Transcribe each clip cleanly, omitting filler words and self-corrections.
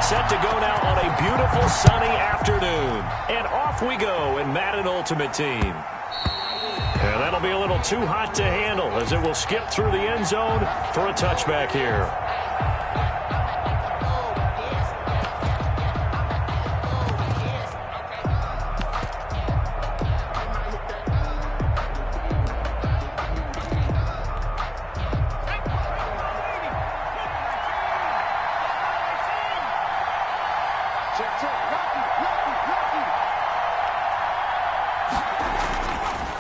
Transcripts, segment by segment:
set to go now on a beautiful sunny afternoon. And off we go in Madden Ultimate Team. And that'll be a little too hot to handle as it will skip through the end zone for a touchback here.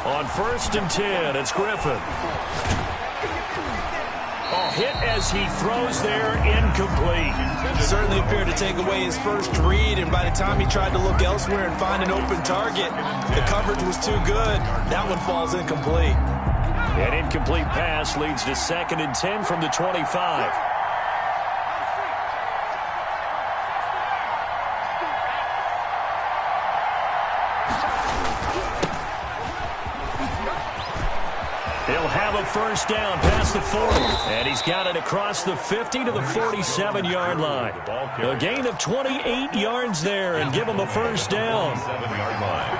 On 1st and 10, it's Griffin. Oh, hit as he throws there, incomplete. Certainly appeared to take away his first read, and by the time he tried to look elsewhere and find an open target, the coverage was too good. That one falls incomplete. An incomplete pass leads to 2nd and 10 from the 25. He'll have a first down past the 40. And he's got it across the 50 to the 47-yard line. A gain of 28 yards there and give him a first down. 7-yard line.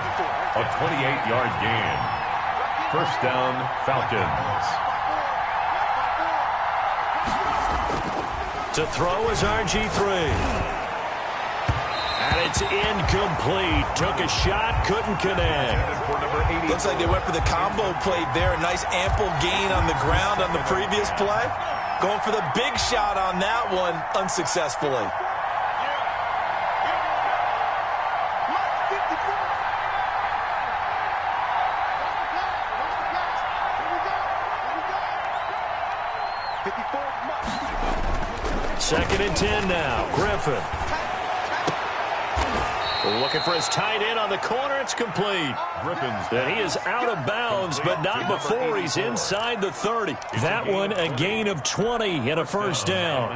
A 28-yard gain. First down, Falcons. To throw is RG3. And it's incomplete. Took a shot, couldn't connect. Looks like they went for the combo play there. A nice ample gain on the ground on the previous play. Going for the big shot on that one unsuccessfully. Second and 10 now. Griffin. Looking for his tight end on the corner. It's complete. And he is out of bounds, but not before he's inside the 30. That one a gain of 20 and a first down.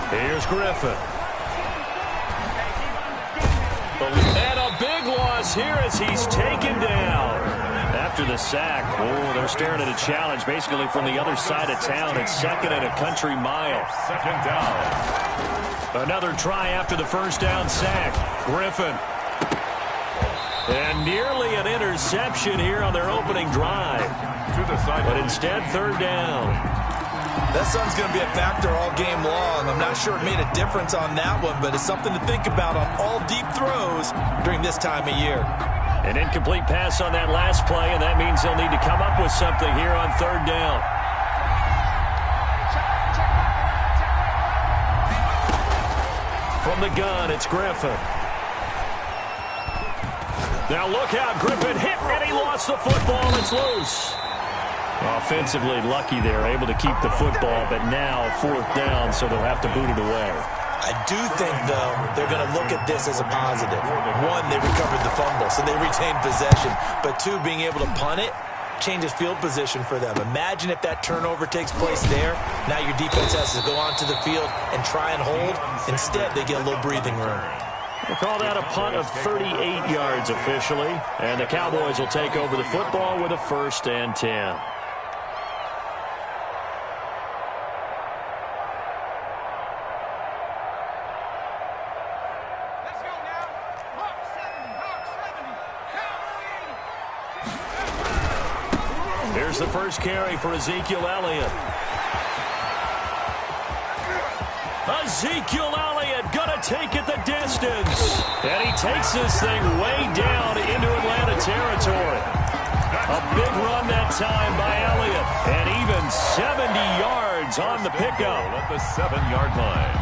Here's Griffin. And a big loss here as he's taken down. After the sack, oh, they're staring at a challenge basically from the other side of town. It's 2nd and a country mile. 2nd down. Another try after the first down sack. Griffin. And nearly an interception here on their opening drive. But instead, 3rd down. That sun's going to be a factor all game long. I'm not sure it made a difference on that one, but it's something to think about on all deep throws during this time of year. An incomplete pass on that last play, and that means they'll need to come up with something here on 3rd down. From the gun, it's Griffin. Now look out, Griffin hit, and he lost the football. It's loose. Offensively lucky there, able to keep the football, but now 4th down, so they'll have to boot it away. I do think, though, they're going to look at this as a positive. One, they recovered the fumble, so they retained possession. But two, being able to punt it changes field position for them. Imagine if that turnover takes place there. Now your defense has to go onto the field and try and hold. Instead, they get a little breathing room. We'll call that a punt of 38 yards officially. And the Cowboys will take over the football with a 1st and 10. Here's the first carry for Ezekiel Elliott. Ezekiel Elliott gonna take it the distance. And he takes this thing way down into Atlanta territory. A big run that time by Elliott. And even 70 yards on the pickup. At the 7-yard line.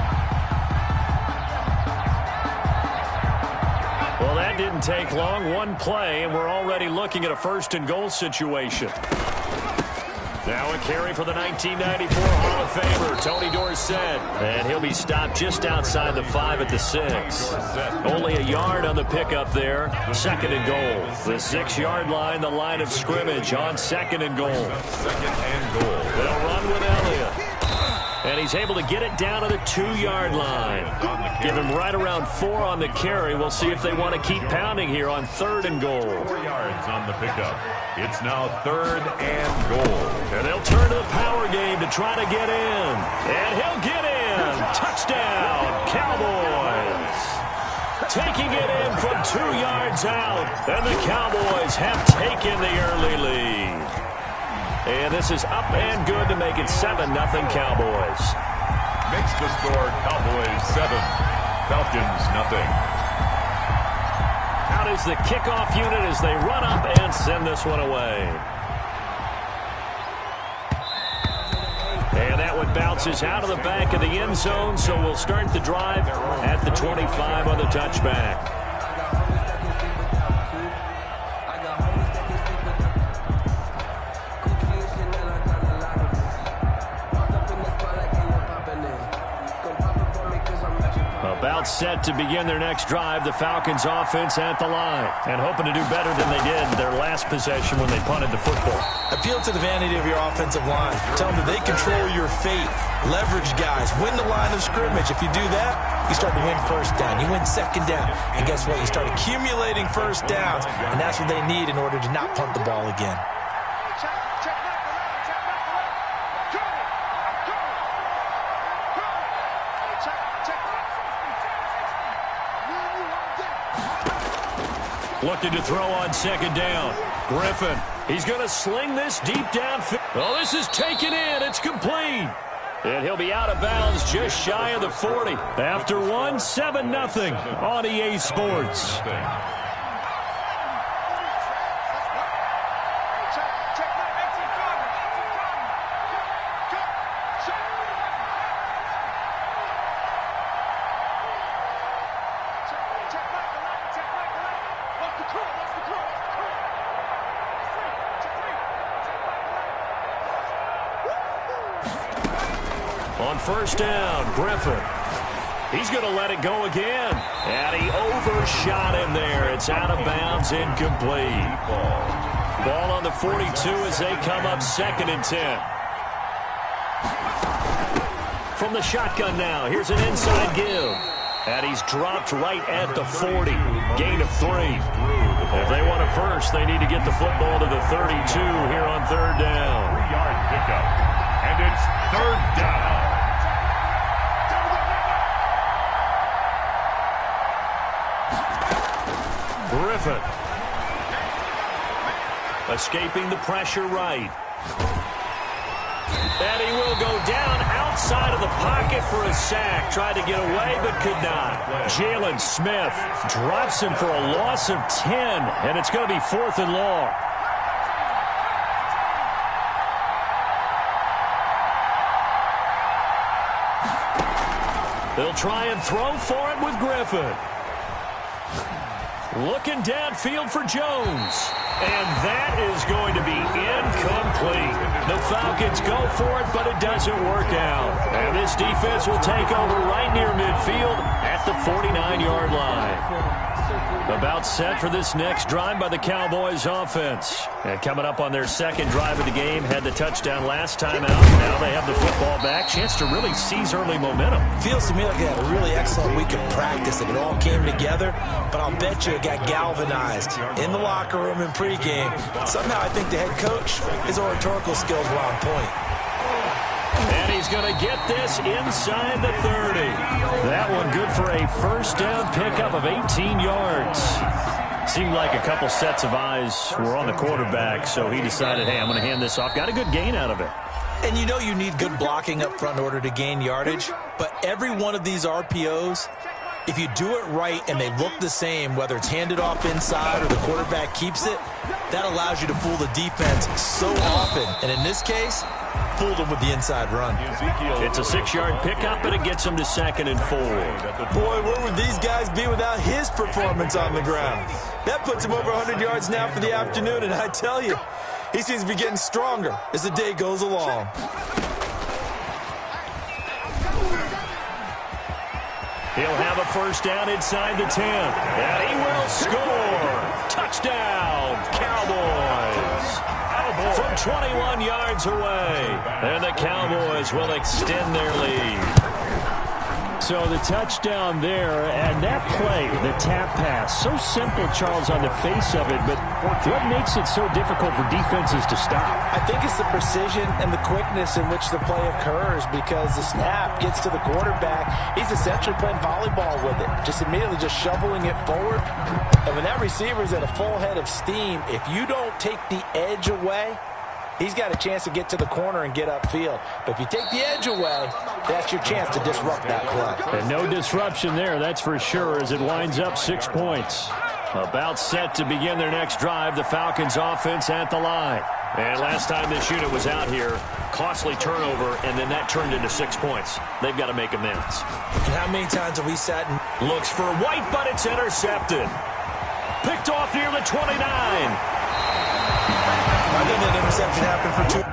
Well, that didn't take long. One play, and we're already looking at a 1st and goal situation. Now a carry for the 1994 Hall of Famer, Tony Dorsett. And he'll be stopped just outside the 5 at the 6. Only a yard on the pickup there. 2nd and goal. The 6-yard line, the line of scrimmage on 2nd and goal. 2nd and goal. They'll run with Elliott. And he's able to get it down to the 2-yard line. Give him right around 4 on the carry. We'll see if they want to keep pounding here on 3rd and goal. 4 yards on the pickup. It's now 3rd and goal. And they'll turn to the power game to try to get in. And he'll get in. Touchdown, Cowboys. Taking it in from 2 yards out. And the Cowboys have taken the early lead. And this is up and good to make it 7-0 Cowboys. Makes the score Cowboys 7, Falcons nothing. Out is the kickoff unit as they run up and send this one away. And that one bounces out of the back of the end zone, so we'll start the drive at the 25 on the touchback. About set to begin their next drive, the Falcons offense at the line. And hoping to do better than they did their last possession when they punted the football. Appeal to the vanity of your offensive line. Tell them that they control your fate. Leverage guys. Win the line of scrimmage. If you do that, you start to win first down. You win second down. And guess what? You start accumulating first downs. And that's what they need in order to not punt the ball again. Looking to throw on second down. Griffin, he's going to sling this deep downfield. Oh, this is taken in. It's complete. And he'll be out of bounds just shy of the 40. After one, 7-0 on EA Sports. On first down, Griffin. He's going to let it go again. And he overshot him there. It's out of bounds, incomplete. Ball on the 42 as they come up 2nd and 10. From the shotgun now, here's an inside give. And he's dropped right at the 40. Gain of 3. If they want it first, they need to get the football to the 32 here on 3rd down. 3-yard pickup. And it's 3rd down. Griffin. Escaping the pressure right. And he will go down outside of the pocket for a sack. Tried to get away, but could not. Jalen Smith drops him for a loss of 10, and it's going to be 4th and long. They'll try and throw for it with Griffin. Looking downfield for Jones. And that is going to be incomplete. The Falcons go for it, but it doesn't work out. And this defense will take over right near midfield at the 49-yard line. About set for this next drive by the Cowboys offense. And coming up on their 2nd drive of the game, had the touchdown last time out. Now they have the football back. Chance to really seize early momentum. Feels to me like they had a really excellent week of practice and it all came together, but I'll bet you it got galvanized in the locker room in pregame. Somehow I think the head coach, his oratorical skills were on point. And he's going to get this inside the 30. That one good for a first down pickup of 18 yards. Seemed like a couple sets of eyes were on the quarterback, so he decided, hey, I'm going to hand this off. Got a good gain out of it. And you know you need good blocking up front in order to gain yardage, but every one of these RPOs, if you do it right and they look the same, whether it's handed off inside or the quarterback keeps it, that allows you to fool the defense so often. And in this case, fooled them with the inside run. It's a 6-yard pickup, but it gets them to 2nd and 4. Boy, where would these guys be without his performance on the ground? That puts him over 100 yards now for the afternoon, and I tell you, he seems to be getting stronger as the day goes along. He'll have a first down inside the 10. And he will score. Touchdown, Cowboys. From 21 yards away. And the Cowboys will extend their lead. So the touchdown there, and that play, the tap pass, so simple, Charles, on the face of it, but what makes it so difficult for defenses to stop? I think it's the precision and the quickness in which the play occurs, because the snap gets to the quarterback. He's essentially playing volleyball with it, just immediately just shoveling it forward. And when that receiver's at a full head of steam, if you don't take the edge away, he's got a chance to get to the corner and get upfield. But if you take the edge away, that's your chance to disrupt that play. And no disruption there, that's for sure, as it winds up 6 points. About set to begin their next drive, the Falcons offense at the line. And last time this unit was out here, costly turnover, and then that turned into 6 points. They've got to make amends. And how many times have we sat and looks for White, but it's intercepted. Picked off near the 29. I think that interception happened for 2.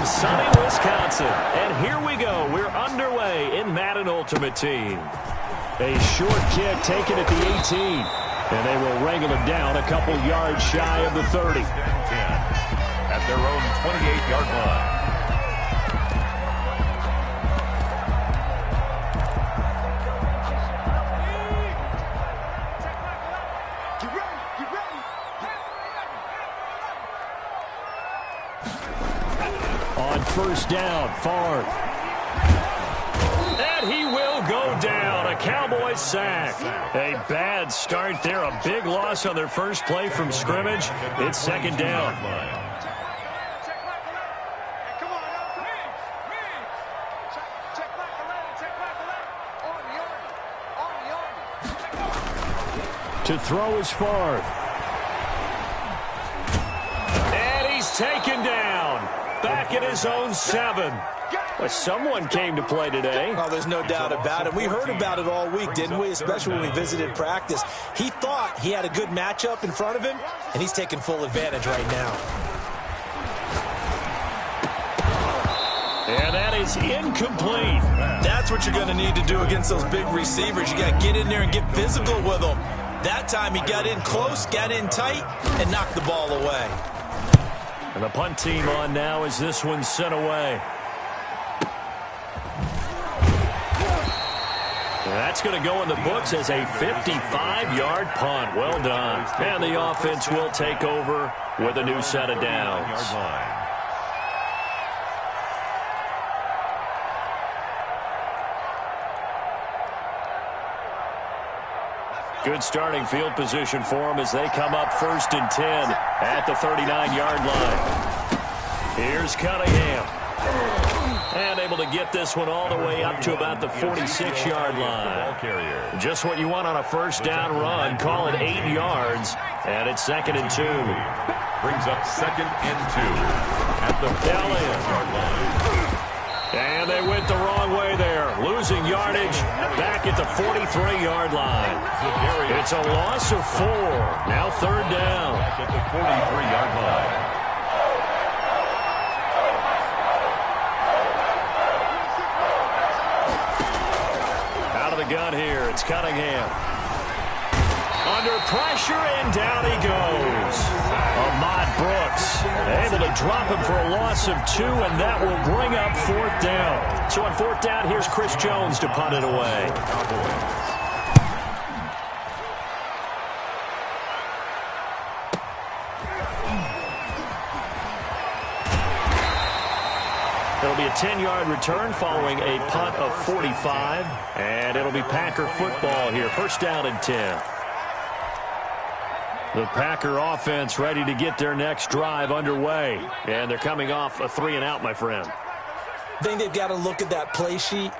sunny Wisconsin. And here we go. We're underway in Madden Ultimate Team. A short kick taken at the 18. And they will wrangle him down a couple yards shy of the 30. At their own 28-yard line. On first down, Favre. And he will go down. A Cowboys sack. A bad start there. A big loss on their first play from scrimmage. It's second down. To throw is Favre. And he's taken down. Back at his own 7. Well, someone came to play today. Oh, there's no doubt about it. We heard about it all week, didn't we? Especially when we visited practice. He thought he had a good matchup in front of him, and he's taking full advantage right now. And that is incomplete. That's what you're going to need to do against those big receivers. You got to get in there and get physical with them. That time he got in close, got in tight, and knocked the ball away. And the punt team on now as this one's sent away. That's going to go in the books as a 55-yard punt. Well done. And the offense will take over with a new set of downs. Good starting field position for them as they come up 1st and 10 at the 39-yard line. Here's Cunningham. And able to get this one all the way up to about the 46-yard line. Just what you want on a first down run. Call it 8 yards. And it's 2nd and 2. Brings up 2nd and 2 at the 40-yard line. And they went the wrong way there. Losing yardage back at the 43-yard line. It's a loss of 4. Now 3rd down. Back at the 43-yard line. The gun here. It's Cunningham. Under pressure, and down he goes. Ahmad Brooks able to drop him for a loss of 2, and that will bring up 4th down. So on 4th down, here's Chris Jones to punt it away. It'll be a 10-yard return following a punt of 45. And it'll be Packer football here. 1st down and 10. The Packer offense ready to get their next drive underway. And they're coming off a 3-and-out, my friend. I think they've got to look at that play sheet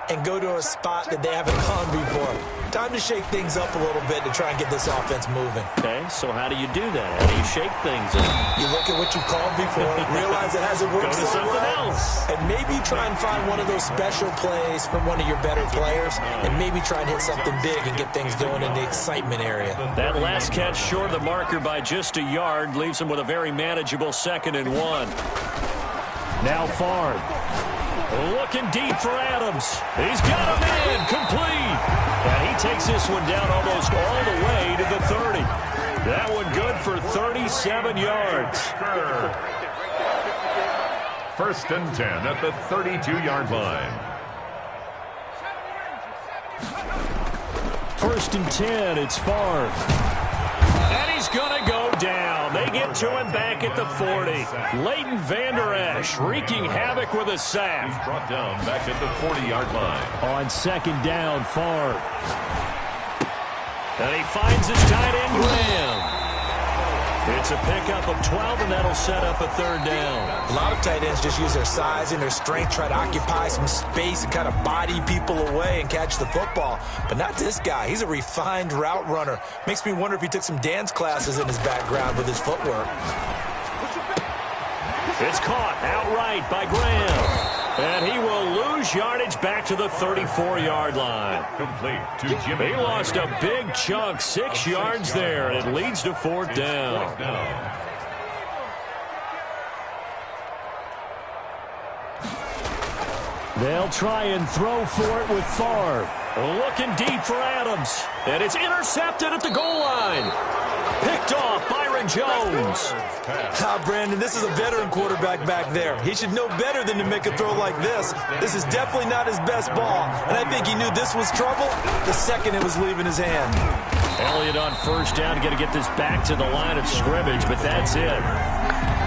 and go to a spot that they haven't gone before. Time to shake things up a little bit to try and get this offense moving. Okay, so how do you do that? How do you shake things up? You look at what you called before, realize it hasn't worked so well, else. and maybe try and find one of those special plays from one of your better players, and maybe try and hit something big and get things going in the excitement area. That last catch short of the marker by just a yard leaves him with a very manageable 2nd and 1. Now Favre. Looking deep for Adams. He's got him in. Complete. And he takes this one down almost all the way to the 30. That one good for 37 yards. 1st and 10 at the 32-yard line. 1st and 10. It's Favre. And he's going to go down. They get to him back at the 40. Leighton Vander Esch wreaking havoc with a sack. He's brought down back at the 40-yard line. On 2nd down, Favre. And he finds his tight end, Graham. It's a pickup of 12, and that'll set up a 3rd down. A lot of tight ends just use their size and their strength, try to occupy some space and kind of body people away and catch the football. But not this guy. He's a refined route runner. Makes me wonder if he took some dance classes in his background with his footwork. It's caught outright by Graham. And he will lose yardage back to the 34-yard line. Complete to Jimmy. He lost a big chunk, 6 yards there, and it leads to 4th down. They'll try and throw for it with Favre. Looking deep for Adams. And it's intercepted at the goal line. Picked off Byron Jones. Brandon, this is a veteran quarterback back there. He should know better than to make a throw like this. This is definitely not his best ball, and I think he knew this was trouble the second it was leaving his hand. Elliott on 1st down, going to get this back to the line of scrimmage, but that's it.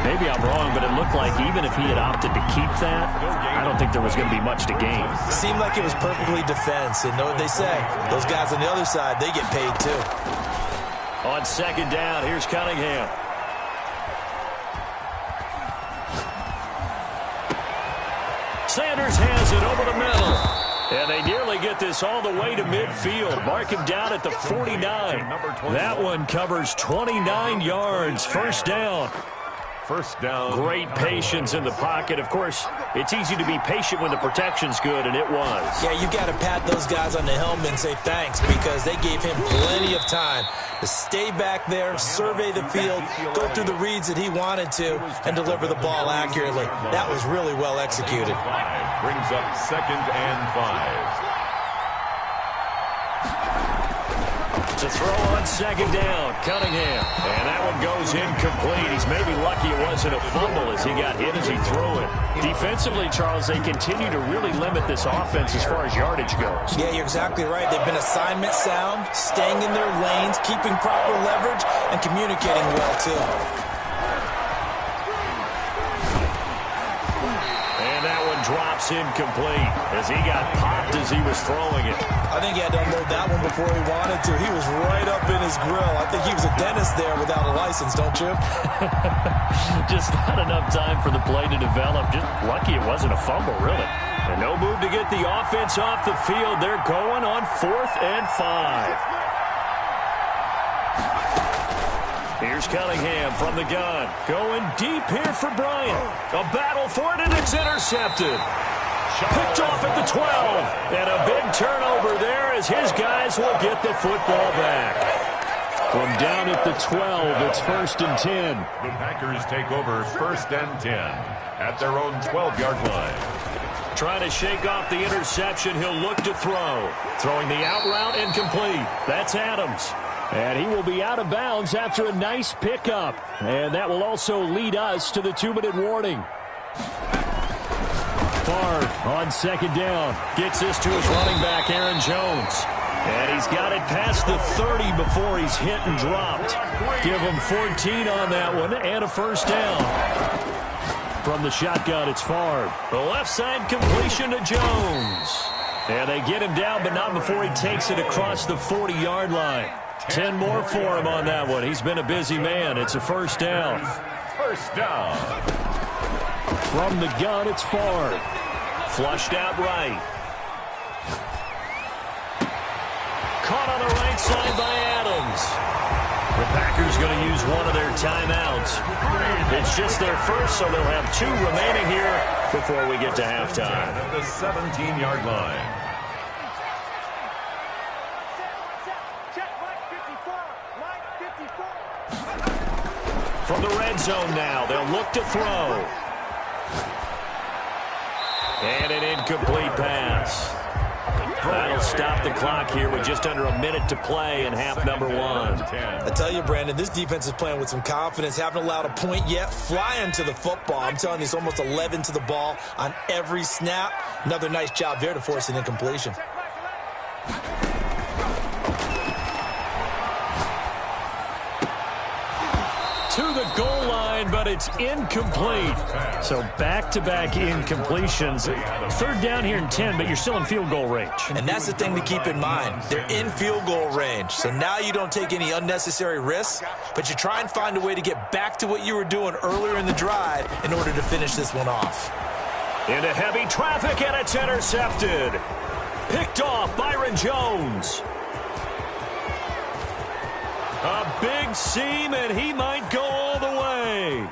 Maybe I'm wrong, but it looked like even if he had opted to keep that, I don't think there was going to be much to gain. Seemed like it was perfectly defense, and know what they say. Those guys on the other side, they get paid too. On 2nd down, here's Cunningham. Sanders has it over the middle. And they nearly get this all the way to midfield. Mark him down at the 49. That one covers 29 yards. 1st down. 1st down. Great patience in the pocket. Of course, it's easy to be patient when the protection's good, and it was. Yeah, you got to pat those guys on the helmet and say thanks because they gave him plenty of time to stay back there, survey the field, go through the reads that he wanted to, and deliver the ball accurately. That was really well executed. Brings up 2nd and 5. To throw on 2nd down, Cunningham. And that one goes incomplete. He's maybe lucky it wasn't a fumble as he got hit as he threw it. Defensively, Charles, they continue to really limit this offense as far as yardage goes. Yeah, you're exactly right. They've been assignment sound, staying in their lanes, keeping proper leverage, and communicating well, too. And that one drops That's incomplete as he got popped as he was throwing it. I think he had to unload that one before he wanted to. He was right up in his grill. I think he was a dentist there without a license, don't you? Just not enough time for the play to develop. Just lucky it wasn't a fumble, really. And no move to get the offense off the field. They're going on 4th and 5. Here's Cunningham from the gun. Going deep here for Bryant. A battle for it, and it's intercepted. Picked off at the 12. And a big turnover there as his guys will get the football back. From down at the 12, it's 1st and 10. The Packers take over 1st and 10 at their own 12-yard line. Trying to shake off the interception. He'll look to throw. Throwing the out route incomplete. That's Adams. And he will be out of bounds after a nice pickup. And that will also lead us to the 2-minute warning. Favre on 2nd down. Gets this to his running back, Aaron Jones. And he's got it past the 30 before he's hit and dropped. Give him 14 on that one and a 1st down. From the shotgun, it's Favre. The left side completion to Jones. And they get him down, but not before he takes it across the 40-yard line. 10 more for him on that one. He's been a busy man. It's a 1st down. 1st down. From the gun, it's Favre. Flushed out right. Caught on the right side by Adams. The Packers going to use one of their timeouts. It's just their first, so they'll have 2 remaining here before we get to halftime. At the 17-yard line. From the red zone now, they'll look to throw. And an incomplete pass. That'll stop the clock here with just under a minute to play in half number 1. I tell you, Brandon, this defense is playing with some confidence. Haven't allowed a point yet. Flying to the football. I'm telling you, it's almost 11 to the ball on every snap. Another nice job there to force an incompletion. To the goal line, but it's incomplete. So back-to-back incompletions. 3rd down here and 10, but you're still in field goal range. And that's the thing to keep in mind. They're in field goal range. So now you don't take any unnecessary risks, but you try and find a way to get back to what you were doing earlier in the drive in order to finish this one off. Into heavy traffic, and it's intercepted. Picked off, Byron Jones. A big seam, and he might go all the way.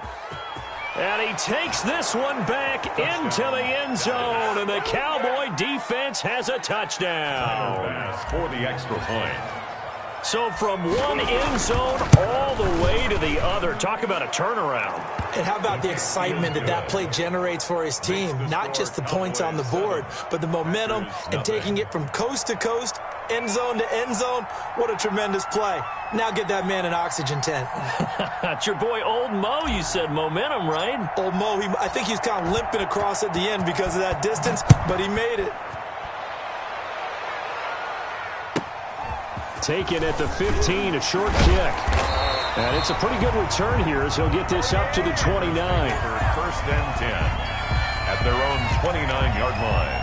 And he takes this one back into the end zone, and the Cowboy defense has a touchdown. For the extra point. So from one end zone all the way to the other. Talk about a turnaround. And how about the excitement that play generates for his team? Not just the points on the board, but the momentum and taking it from coast to coast, end zone to end zone. What a tremendous play. Now get that man an oxygen tent. It's your boy Old Mo. You said momentum, right? Old Mo, I think he's kind of limping across at the end because of that distance, but he made it. Taken at the 15, a short kick. And it's a pretty good return here as he'll get this up to the 29. 1st and 10 at their own 29-yard line.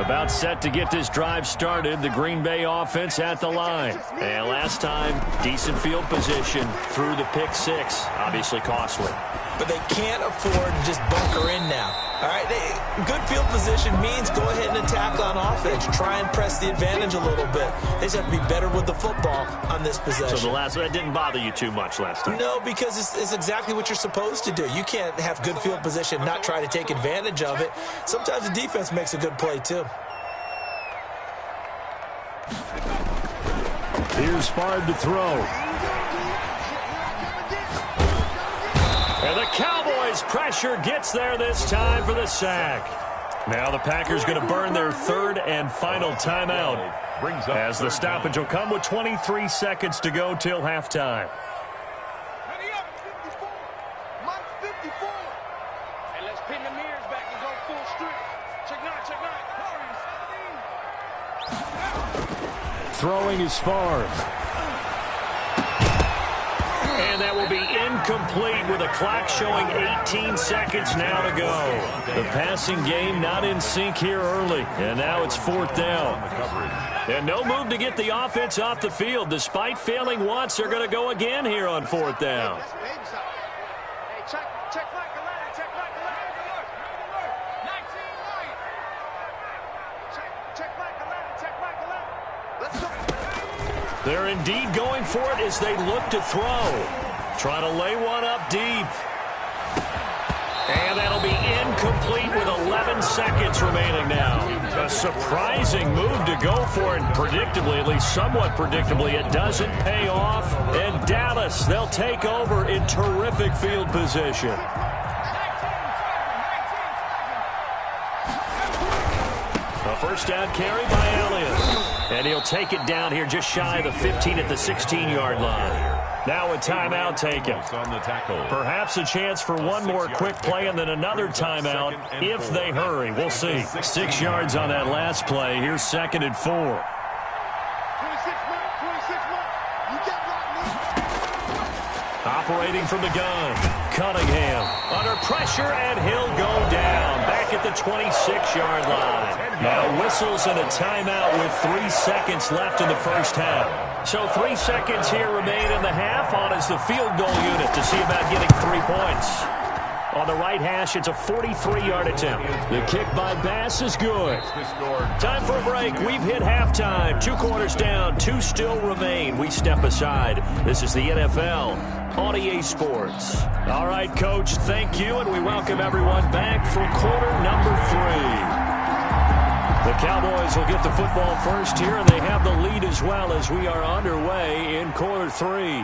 About set to get this drive started, the Green Bay offense at the line. And last time, decent field position through the pick 6. Obviously costly. But they can't afford to just bunker in now. All right, good field position means go ahead and attack on offense. Try and press the advantage a little bit. They just have to be better with the football on this possession. So that didn't bother you too much last time? No, because it's exactly what you're supposed to do. You can't have good field position, not try to take advantage of it. Sometimes the defense makes a good play, too. Here's Favre to throw. And the Cowboys' pressure gets there this time for the sack. Now the Packers going to burn their 3rd and final timeout as the stoppage will come with 23 seconds to go till halftime. Ready up, 54. Mike 54. And let's pin the mirrors back and go full strip. Check 9, check 9. Throwing is Favre. And that will be incomplete with a clock showing 18 seconds now to go. The passing game not in sync here early. And now it's 4th down. And no move to get the offense off the field. Despite failing once, they're going to go again here on 4th down. They're indeed going for it as they look to throw. Trying to lay one up deep. And that'll be incomplete with 11 seconds remaining now. A surprising move to go for it. Predictably, at least somewhat predictably, it doesn't pay off. And Dallas, they'll take over in terrific field position. A first down carry by Elliott. And he'll take it down here just shy of the 15 at the 16-yard line. Now a timeout taken. Perhaps a chance for one more quick play and then another timeout if they hurry. We'll see. 6 yards on that last play. Here's 2nd and 4. Operating from the gun. Cunningham under pressure, and he'll go down back at the 26-yard line. Now whistles and a timeout with 3 seconds left in the first half. So 3 seconds here remain in the half. On is the field goal unit to see about getting 3 points. On the right hash, it's a 43-yard attempt. The kick by Bass is good. Time for a break. We've hit halftime. 2 quarters down. 2 still remain. We step aside. This is the NFL on EA Sports. All right, Coach, thank you, and we welcome everyone back for quarter number 3. The Cowboys will get the football first here, and they have the lead as well as we are underway in quarter 3.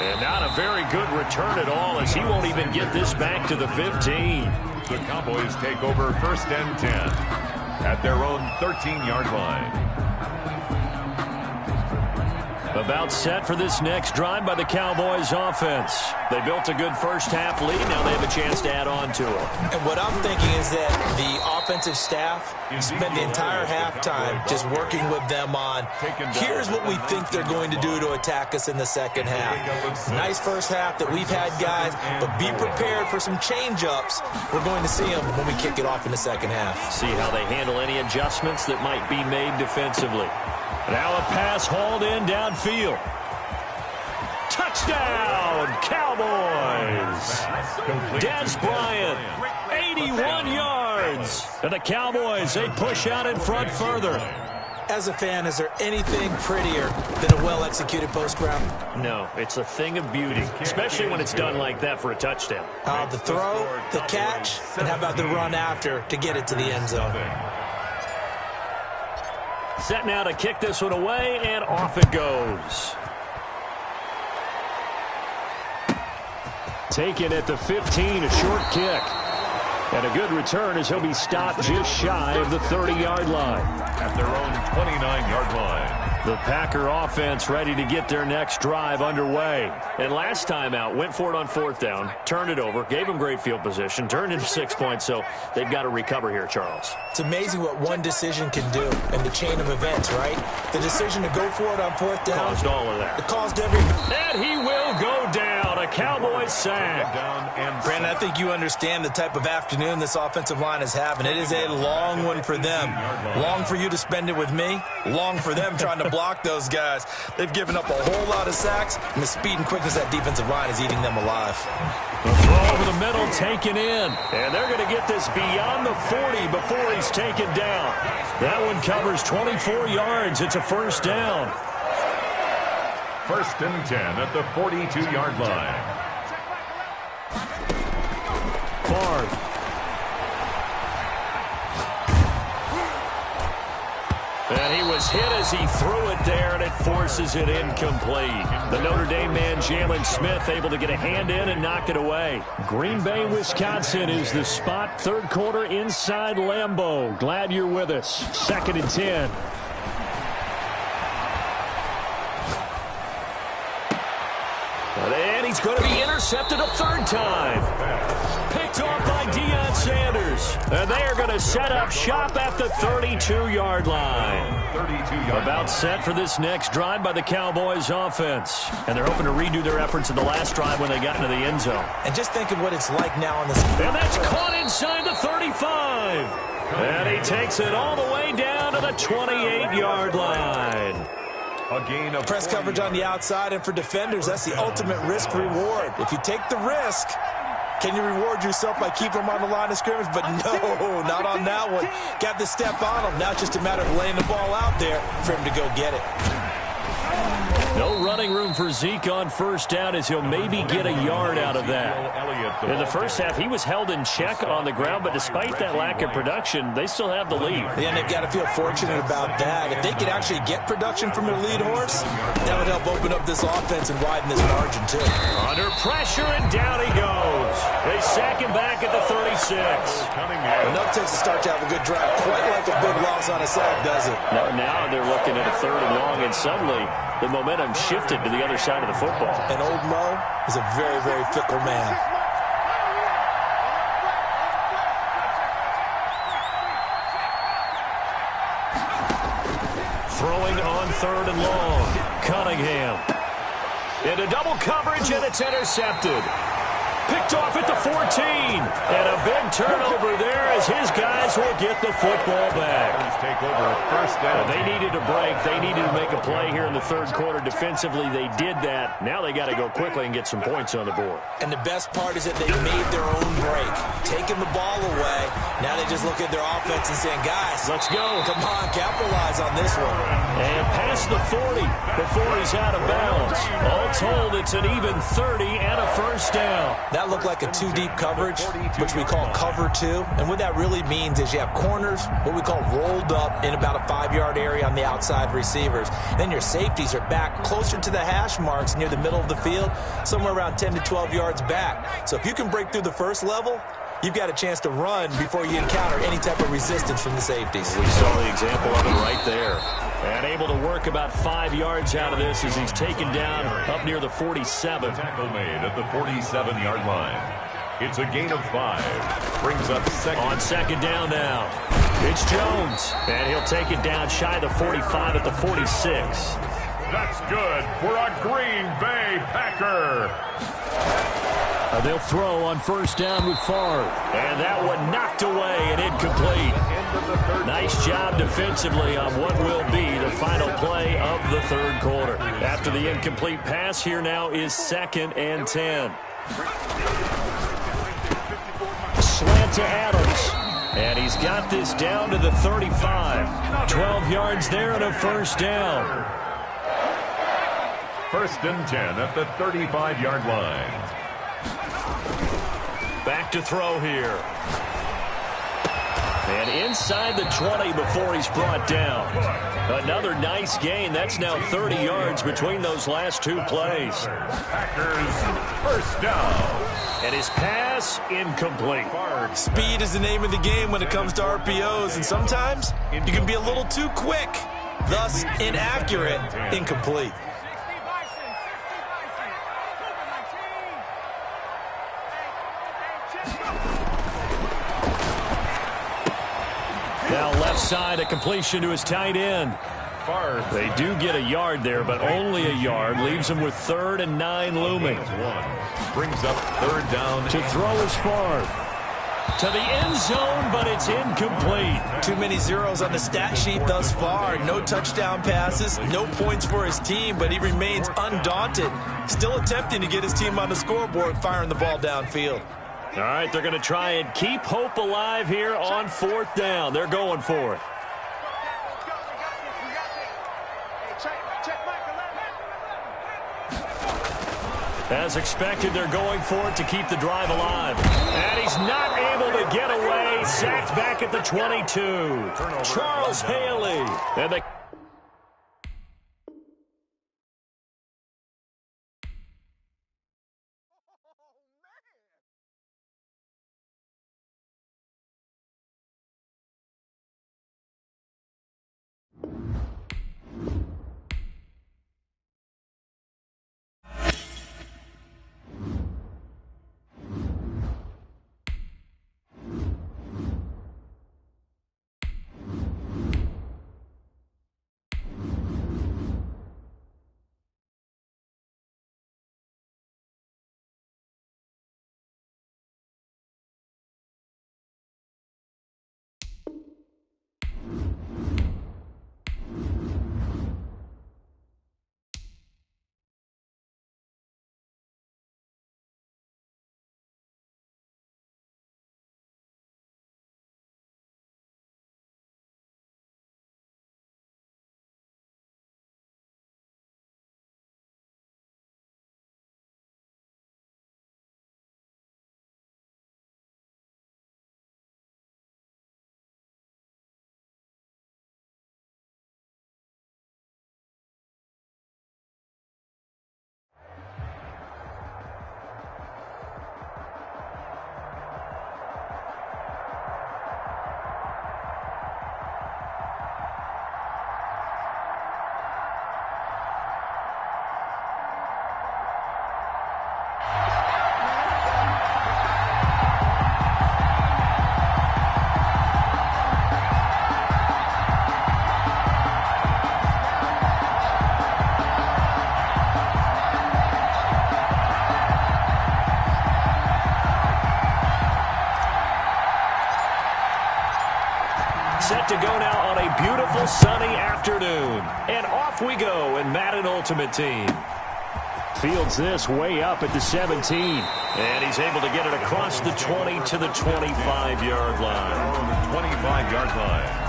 And not a very good return at all, as he won't even get this back to the 15. The Cowboys take over 1st and 10 at their own 13-yard line. About set for this next drive by the Cowboys offense. They built a good first half lead. Now they have a chance to add on to it. And what I'm thinking is that the offensive staff spent the entire halftime just working with them on, here's what we think they're going to do to attack us in the second half. Nice first half that we've had, guys, but be prepared for some change-ups. We're going to see them when we kick it off in the second half. See how they handle any adjustments that might be made defensively. Now a pass hauled in downfield. Touchdown, Cowboys! Dez Bryant, 81 yards. And the Cowboys, they push out in front further. As a fan, is there anything prettier than a well-executed post route? No, it's a thing of beauty, especially when it's done like that for a touchdown. The throw, the catch, and how about the run after to get it to the end zone? Set now to kick this one away, and off it goes. Taken at the 15, a short kick. And a good return as he'll be stopped just shy of the 30-yard line. At their own 29-yard line. The Packer offense ready to get their next drive underway. And last time out, went for it on 4th down, turned it over, gave them great field position, turned into 6 points, so they've got to recover here, Charles. It's amazing what one decision can do in the chain of events, right? The decision to go for it on 4th down. Caused all of that. It caused every... And he will go down. A Cowboys sack. Brandon, I think you understand the type of afternoon this offensive line is having. It is a long one for them. Long for you to spend it with me. Long for them trying to block those guys. They've given up a whole lot of sacks, and the speed and quickness of that defensive line is eating them alive. The throw over the middle taken in. And they're going to get this beyond the 40 before he's taken down. That one covers 24 yards. It's a first down. 1st and 10 at the 42-yard line. Favre. And he was hit as he threw it there, and it forces it incomplete. The Notre Dame man, Jalen Smith, able to get a hand in and knock it away. Green Bay, Wisconsin is the spot. 3rd quarter inside Lambeau. Glad you're with us. 2nd and 10. And he's going to be intercepted a 3rd time. Picked off by Deion Sanders. And they are going to set up shop at the 32-yard line. 32-yard About set for this next drive by the Cowboys offense. And they're hoping to redo their efforts in the last drive when they got into the end zone. And just think of what it's like now on this. And that's caught inside the 35. And he takes it all the way down to the 28-yard line. A gain of Press coverage on the outside, and for defenders, that's the ultimate risk-reward. If you take the risk, can you reward yourself by keeping them on the line of scrimmage? But no, not on that one. Got to step on him. Now it's just a matter of laying the ball out there for him to go get it. No running room for Zeke on first down as he'll maybe get a yard out of that. In the first half, he was held in check on the ground, but despite that lack of production, they still have the lead. And they've got to feel fortunate about that. If they could actually get production from their lead horse, that would help open up this offense and widen this margin too. Under pressure, and down he goes. They sack him back at the 36. Enough takes to start to have a good drive. Quite like a big loss on a sack, does it? No, now they're looking at a 3rd and long, and suddenly the momentum shifted to the other side of the football. And Old Mo is a very, very fickle man. Throwing on 3rd and long. Cunningham. Into double coverage, and it's intercepted. Picked off at the 14. And a big turnover there as his guys will get the football back. Take over first down. They needed a break. They needed to make a play here in the 3rd quarter. Defensively, they did that. Now they got to go quickly and get some points on the board. And the best part is that they made their own break. Taking the ball away. Now they just look at their offense and saying, guys, let's go. Come on, capitalize on this one. And past the 40 before he's out of bounds. All told, it's an even 30 and a first down. That looked like a 2-deep coverage, which we call cover 2. And what that really means is you have corners, what we call rolled up in about a 5-yard area on the outside receivers. Then your safeties are back closer to the hash marks near the middle of the field, somewhere around 10 to 12 yards back. So if you can break through the first level, you've got a chance to run before you encounter any type of resistance from the safeties. We saw the example of it right there. And able to work about 5 yards out of this as he's taken down up near the 47. Tackle made at the 47-yard line. It's a gain of 5. Brings up second. On second down now. It's Jones. And he'll take it down shy of the 45 at the 46. That's good for a Green Bay Packer. They'll throw on first down with Favre. And that one knocked away and incomplete. Nice job defensively on what will be the final play of the 3rd quarter. After the incomplete pass, here now is 2nd and 10. Slant to Adams. And he's got this down to the 35. 12 yards there and a first down. 1st and 10 at the 35-yard line. Back to throw here. And inside the 20 before he's brought down. Another nice gain. That's now 30 yards between those last 2 plays. Packers first down. And his pass incomplete. Speed is the name of the game when it comes to RPOs, and sometimes you can be a little too quick, thus inaccurate, incomplete. Now left side, a completion to his tight end. They do get a yard there, but only a yard. Leaves him with 3rd and 9 looming. Brings up 3rd down. To throw is Favre. To the end zone, but it's incomplete. Too many zeros on the stat sheet thus far. No touchdown passes, no points for his team, but he remains undaunted. Still attempting to get his team on the scoreboard, firing the ball downfield. All right, they're going to try and keep hope alive here on 4th down. They're going for it. As expected, they're going for it to keep the drive alive. And he's not able to get away. Sacked back at the 22. Charles Haley. And they set to go now on a beautiful sunny afternoon. And off we go in Madden Ultimate Team. Fields this way up at the 17. And he's able to get it across the 20 to the 25-yard line. 25-yard line.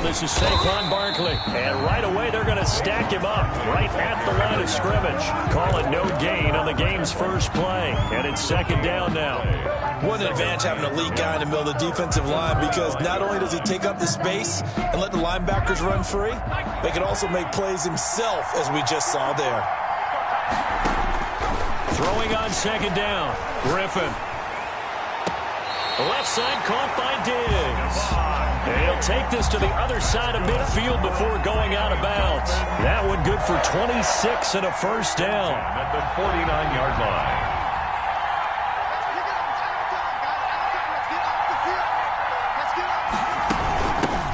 This is Saquon Barkley. And right away, they're going to stack him up right at the line of scrimmage. Call it no gain on the game's first play. And it's second down now. What an advantage having an elite guy in the middle of the defensive line, because not only does he take up the space and let the linebackers run free, they can also make plays himself, as we just saw there. Throwing on second down. Griffin. Left side caught by Diggs. And he'll take this to the other side of midfield before going out of bounds. That one good for 26 and a first down. At the 49-yard line.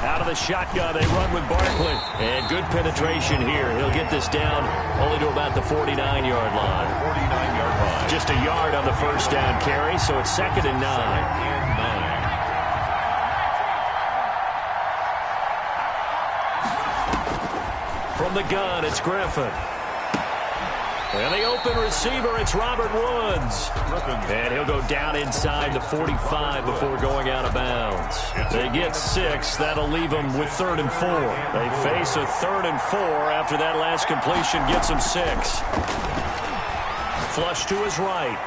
Out of the shotgun, they run with Barkley. And good penetration here. He'll get this down only to about the 49-yard line. 49-yard line. Just a yard on the first down carry, so it's second and 9. From the gun, it's Griffin. And the open receiver, it's Robert Woods. And he'll go down inside the 45 before going out of bounds. They get 6. That'll leave them with 3rd and 4. They face a 3rd and 4 after that last completion gets them 6. Flush to his right.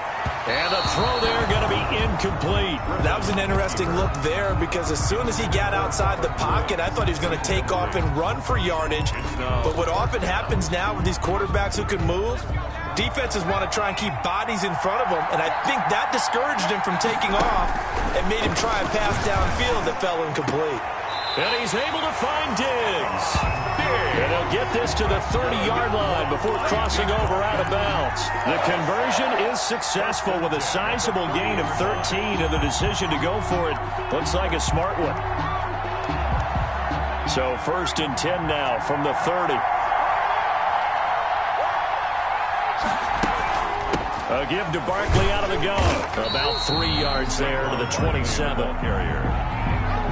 And the throw there going to be incomplete. That was an interesting look there, because as soon as he got outside the pocket, I thought he was going to take off and run for yardage. But what often happens now with these quarterbacks who can move, defenses want to try and keep bodies in front of them, and I think that discouraged him from taking off and made him try a pass downfield that fell incomplete. And he's able to find Diggs. And he'll get this to the 30-yard line before crossing over out of bounds. The conversion is successful with a sizable gain of 13, and the decision to go for it looks like a smart one. So 1st and 10 now from the 30. A give to Barkley out of the gun. About 3 yards there to the 27.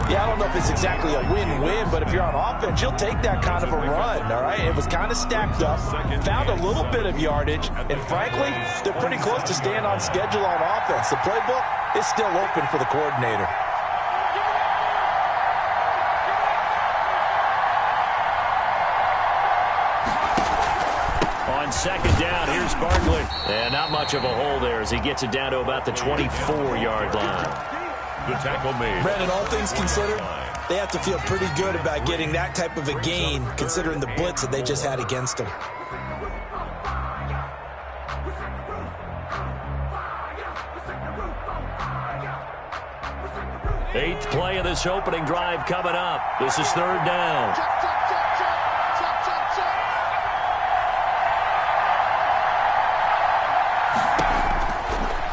Yeah, I don't know if it's exactly a win-win, but if you're on offense, you'll take that kind of a run, all right? It was kind of stacked up, found a little bit of yardage, and frankly, they're pretty close to staying on schedule on offense. The playbook is still open for the coordinator. On second down, here's Barkley. And not much of a hole there as he gets it down to about the 24-yard line. The tackle made. Brandon, all things considered, they have to feel pretty good about getting that type of a gain, considering the blitz that they just had against them. 8th play of this opening drive coming up. This is 3rd down.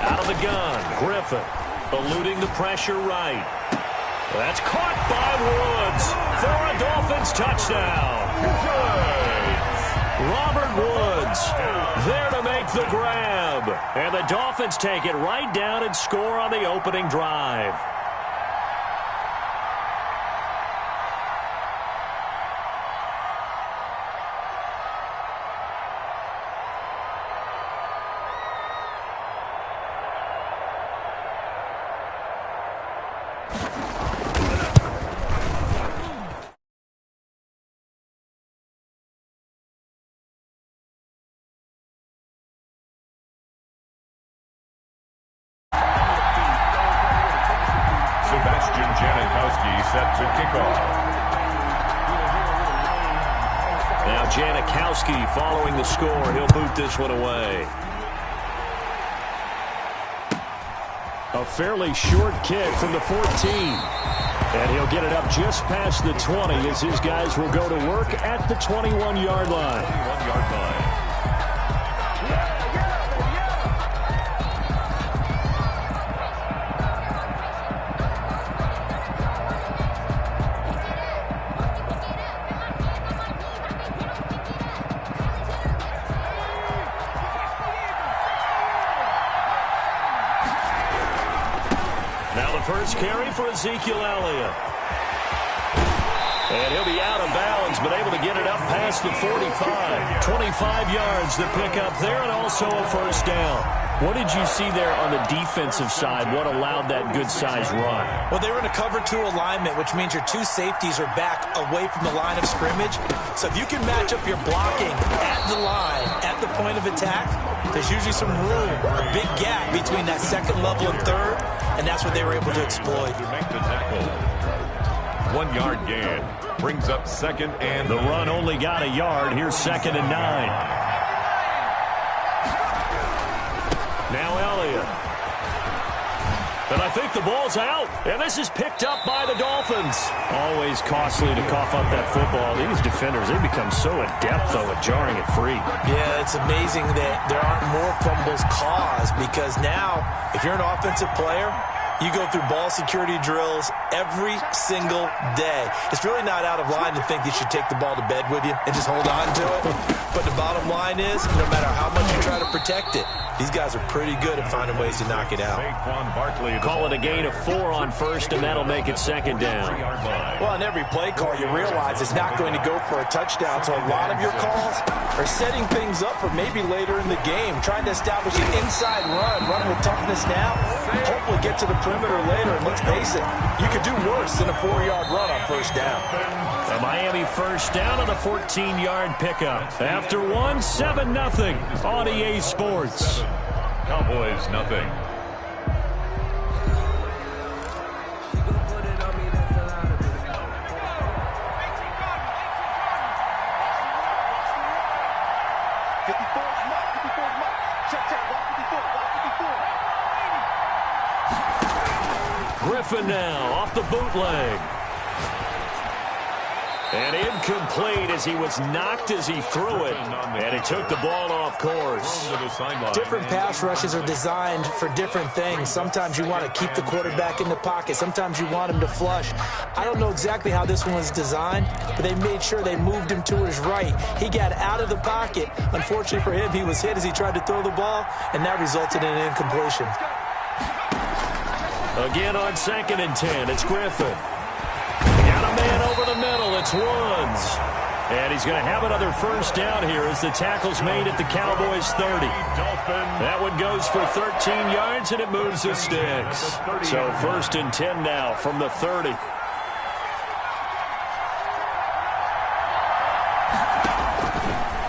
Out of the gun, Griffin. Eluding the pressure right. That's caught by Woods for a Dolphins touchdown. Robert Woods there to make the grab. And the Dolphins take it right down and score on the opening drive. Set to kick off. Now Janikowski following the score. He'll boot this one away. A fairly short kick from the 14. And he'll get it up just past the 20 as his guys will go to work at the 21-yard line. 21-yard line. Now the first carry for Ezekiel Elliott. And he'll be out of bounds, but able to get it up past the 45. 25 yards to pick up there, and also a first down. What did you see there on the defensive side? What allowed that good-sized run? Well, they were in a cover 2 alignment, which means your 2 safeties are back away from the line of scrimmage. So if you can match up your blocking at the line, at the point of attack, there's usually some room, a big gap between that second level and third, and that's what they were able to exploit. To make the tackle. 1 yard gain. Brings up second and the run only got a yard. Here's 2nd and 9. Now Elliott. And I think the ball's out. And this is picked up by the Dolphins. Always costly to cough up that football. These defenders, they become so adept, though, at jarring it free. Yeah, it's amazing that there aren't more fumbles caused, because now, if you're an offensive player, you go through ball security drills every single day. It's really not out of line to think you should take the ball to bed with you and just hold on to it. But the bottom line is, no matter how much you try to protect it, these guys are pretty good at finding ways to knock it out. Call it a gain of 4 on first, and that'll make it 2nd down. Well, on every play call, you realize it's not going to go for a touchdown, so a lot of your calls are setting things up for maybe later in the game, trying to establish an inside run with toughness now, hopefully get to the perimeter later, and let's face it, you could do worse than a 4-yard run on first down. A Miami first down on the 14-yard pickup. After 1, 7-0 on EA Sports. Cowboys, nothing. Griffin now off the bootleg. And incomplete as he was knocked as he threw it. And he took the ball off course. Different pass rushes are designed for different things. Sometimes you want to keep the quarterback in the pocket. Sometimes you want him to flush. I don't know exactly how this one was designed, but they made sure they moved him to his right. He got out of the pocket. Unfortunately for him, he was hit as he tried to throw the ball, and that resulted in an incompletion. Again on 2nd and 10, it's Griffin. Got a man over the middle, it's Woods. And he's going to have another first down here as the tackle's made at the Cowboys' 30. That one goes for 13 yards, and it moves the sticks. So 1st and 10 now from the 30.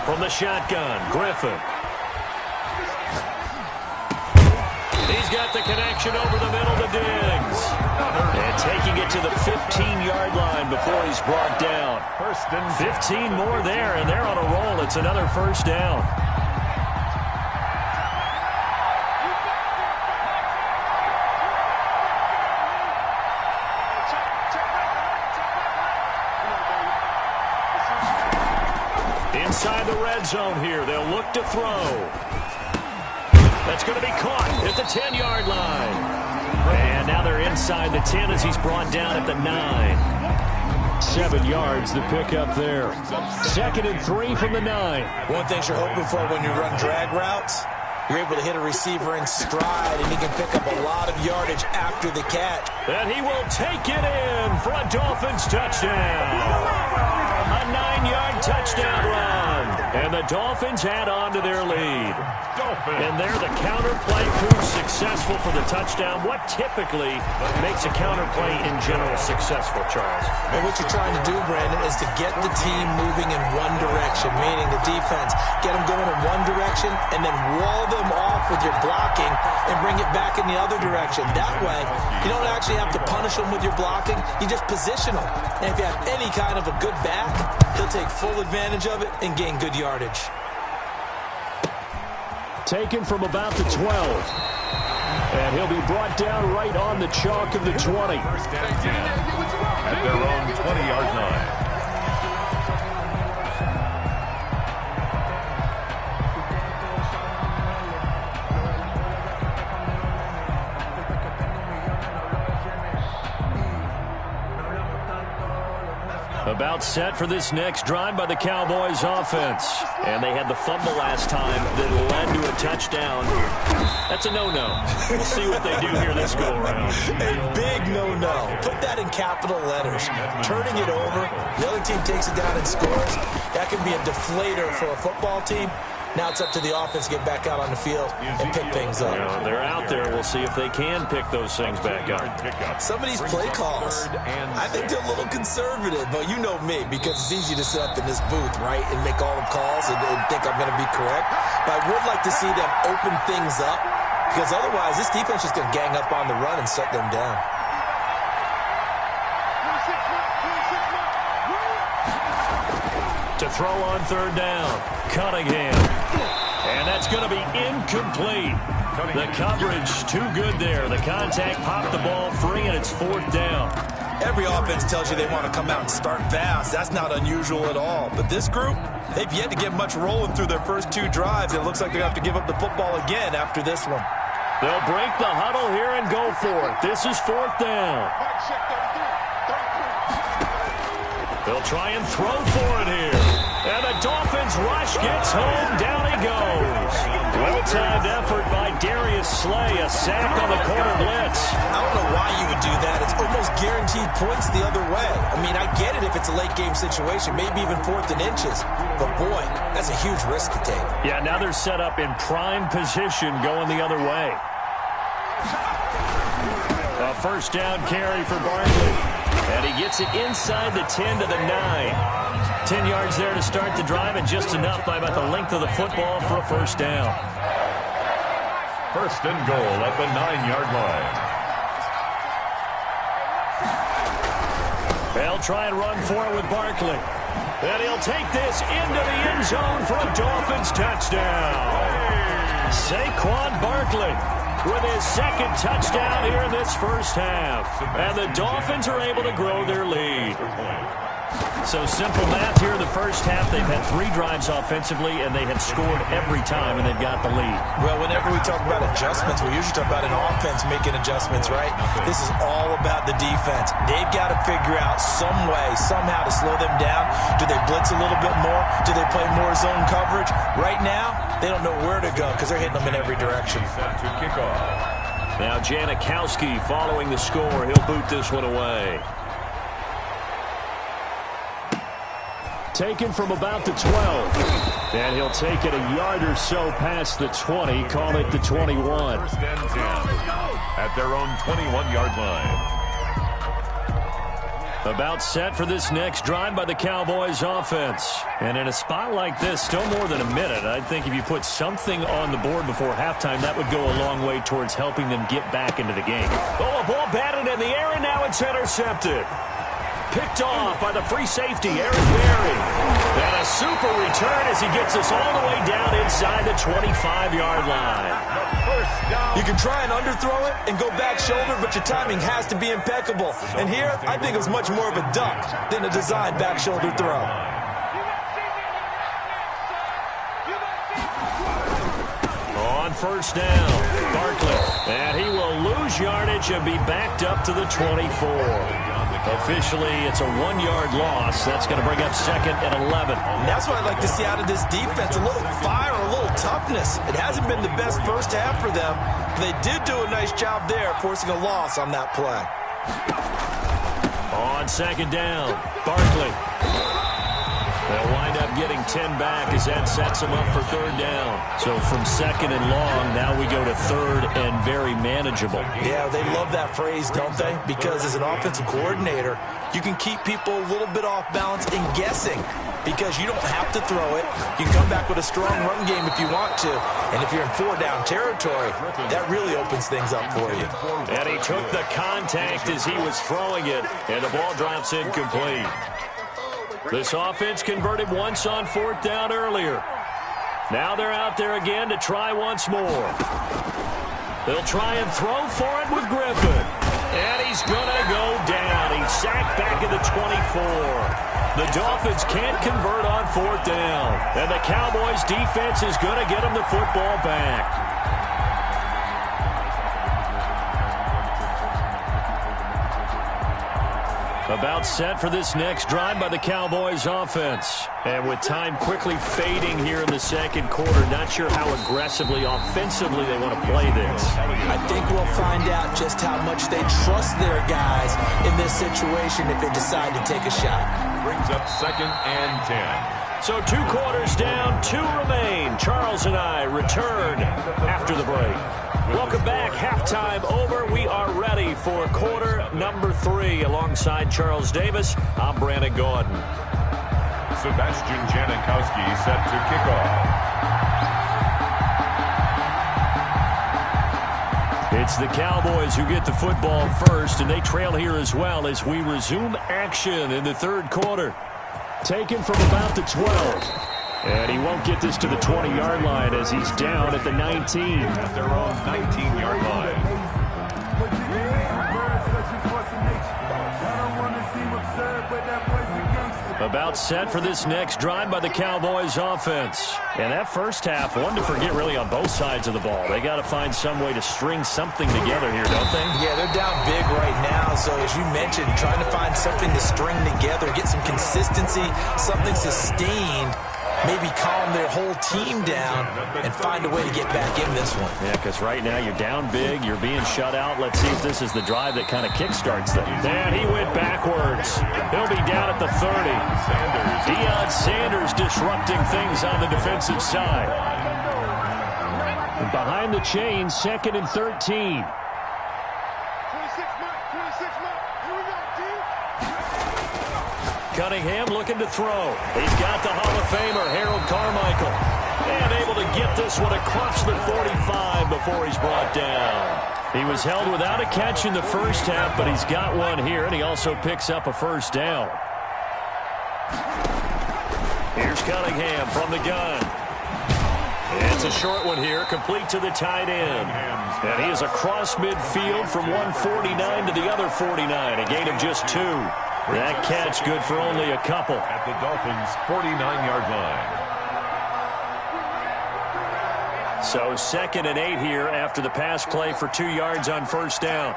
From the shotgun, Griffin. He's got the connection over the middle to Diggs. And taking it to the 15-yard line before he's brought down. 15 more there, and they're on a roll. It's another first down. Inside the red zone here. They'll look to throw. That's going to be caught at the 10-yard line. And now they're inside the 10 as he's brought down at the 9. 7 yards to pick up there. 2nd and 3 from the 9. One thing you're hoping for when you run drag routes, you're able to hit a receiver in stride, and he can pick up a lot of yardage after the catch. And he will take it in for a Dolphins touchdown. A 9-yard touchdown run. And the Dolphins add on to their lead. And there the counterplay proves successful for the touchdown. What typically makes a counterplay in general successful, Charles? And what you're trying to do, Brandon, is to get the team moving in one direction, meaning the defense, get them going in one direction and then wall them off with your blocking and bring it back in the other direction. That way, you don't actually have to punish them with your blocking. You just position them. And if you have any kind of a good back, he'll take full advantage of it and gain good yardage. Taken from about the 12. And he'll be brought down right on the chalk of the 20. First and 10 at their own 20-yard line. About set for this next drive by the Cowboys offense. And they had the fumble last time that led to a touchdown. That's a no-no. We'll see what they do here this go-around. A big no-no. Put that in capital letters. Turning it over, the other team takes it down and scores. That can be a deflator for a football team. Now it's up to the offense to get back out on the field and pick things up. Yeah, they're out there. We'll see if they can pick those things back up. Some of these play calls, I think they're a little conservative, but you know me, because it's easy to sit up in this booth, right, and make all the calls and think I'm going to be correct. But I would like to see them open things up, because otherwise this defense is going to gang up on the run and shut them down. To throw on third down, Cunningham. And that's going to be incomplete. The coverage too good there. The contact popped the ball free, and it's fourth down. Every offense tells you they want to come out and start fast. That's not unusual at all. But this group, they've yet to get much rolling through their first two drives. It looks like they have to give up the football again after this one. They'll break the huddle here and go for it. This is fourth down. They'll try and throw for it here. And the Dolphins rush gets home. Down he goes. Well-timed effort by Darius Slay. A sack on the corner blitz. I don't know why you would do that. It's almost guaranteed points the other way. I mean, I get it if it's a late-game situation, maybe even fourth and inches. But, boy, that's a huge risk to take. Yeah, now they're set up in prime position going the other way. A first down carry for Barkley. And he gets it inside the 10 to the 9. 10 yards there to start the drive, and just enough by about the length of the football for a first down. First and goal at the 9-yard line. They'll try and run for it with Barkley. And he'll take this into the end zone for a Dolphins touchdown. Saquon Barkley with his second touchdown here in this first half. And the Dolphins are able to grow their lead. So simple math here in the first half. They've had 3 drives offensively, and they have scored every time, and they've got the lead. Well, whenever we talk about adjustments, we usually talk about an offense making adjustments, right? This is all about the defense. They've got to figure out some way, somehow to slow them down. Do they blitz a little bit more? Do they play more zone coverage? Right now, they don't know where to go because they're hitting them in every direction. To kick off. Now Janikowski following the score. He'll boot this one away. Taken from about the 12. And he'll take it a yard or so past the 20. Call it the 21. First and 10 at their own 21-yard line. About set for this next drive by the Cowboys offense. And in a spot like this, still more than a minute, I think if you put something on the board before halftime, that would go a long way towards helping them get back into the game. Oh, a ball batted in the air, and now it's intercepted. Picked off by the free safety, Eric Berry. And a super return as he gets us all the way down inside the 25-yard line. You can try and underthrow it and go back shoulder, but your timing has to be impeccable. And here, I think it was much more of a duck than a designed back shoulder throw. On first down, Barkley. And he will lose yardage and be backed up to the 24. Officially, it's a 1-yard loss. That's going to bring up second and 11. And that's what I'd like to see out of this defense. A little fire, a little toughness. It hasn't been the best first half for them. But they did do a nice job there, forcing a loss on that play. On second down, Barkley. They'll wind up getting 10 back as that sets them up for third down. So from second and long, now we go to third and very manageable. Yeah, they love that phrase, don't they? Because as an offensive coordinator, you can keep people a little bit off balance and guessing because you don't have to throw it. You can come back with a strong run game if you want to. And if you're in 4-down territory, that really opens things up for you. And he took the contact as he was throwing it, and the ball drops incomplete. This offense converted once on fourth down earlier. Now they're out there again to try once more. They'll try and throw for it with Griffin. And he's going to go down. He's sacked back at the 24. The Dolphins can't convert on fourth down. And the Cowboys defense is going to get them the football back. About set for this next drive by the Cowboys offense. And with time quickly fading here in the second quarter, not sure how aggressively, offensively they want to play this. I think we'll find out just how much they trust their guys in this situation if they decide to take a shot. Brings up 2nd and 10. So 2 quarters down, 2 remain. Charles and I return after the break. Welcome back. Halftime over. We are ready for quarter number 3. Alongside Charles Davis, I'm Brandon Gordon. Sebastian Janikowski set to kick off. It's the Cowboys who get the football first, and they trail here as well as we resume action in the third quarter. Taken from about the 12. And he won't get this to the 20-yard line as he's down at the 19. At their own 19-yard line. About set for this next drive by the Cowboys offense. And that first half, one to forget really on both sides of the ball. They got to find some way to string something together here, don't they? Yeah, they're down big right now. So as you mentioned, trying to find something to string together, get some consistency, something sustained, maybe calm their whole team down and find a way to get back in this one. Yeah, because right now you're down big, you're being shut out. Let's see if this is the drive that kind of kickstarts them. And he went backwards. He'll be down at the 30. Deion Sanders disrupting things on the defensive side. And behind the chains, 2nd and 13. 26 Mike, 26 Mike. Here we go, team. Cunningham looking to throw. He's got the Hall of Famer, Harold Carmichael. And able to get this one across the 45 before he's brought down. He was held without a catch in the first half, but he's got one here, and he also picks up a first down. Here's Cunningham from the gun. It's a short one here, complete to the tight end. And he is across midfield from 149 to the other 49, a gain of just 2. That catch good for only a couple. At the Dolphins' 49-yard line. So 2nd and 8 here after the pass play for 2 yards on first down.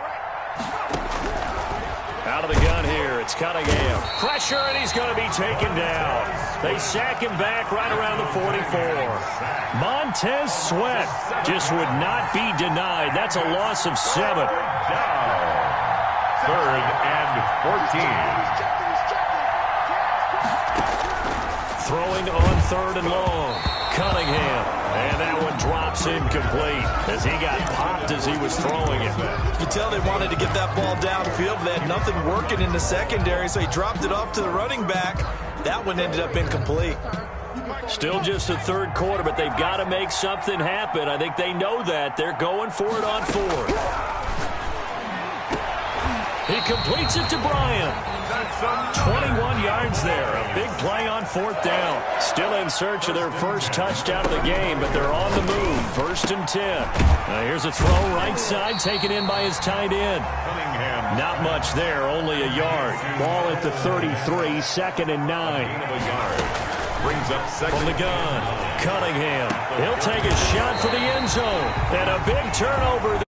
Out of the gun here, it's Cunningham. Pressure, and he's going to be taken down. They sack him back right around the 44. Montez Sweat just would not be denied. That's a loss of 7. 3rd and 14. Throwing on 3rd and long. Cunningham. And that one drops incomplete as he got popped as he was throwing it. You can tell they wanted to get that ball downfield. They had nothing working in the secondary, so he dropped it off to the running back. That one ended up incomplete. Still just the third quarter, but they've got to make something happen. I think they know that. They're going for it on 4th. He completes it to Bryant. 21 yards there. A big play on 4th down. Still in search of their first touchdown of the game, but they're on the move. 1st and 10. Now here's a throw right side taken in by his tight end. Not much there, only a yard. Ball at the 33, 2nd and 9. Brings up 2nd. From the gun, Cunningham. He'll take a shot for the end zone. And a big turnover.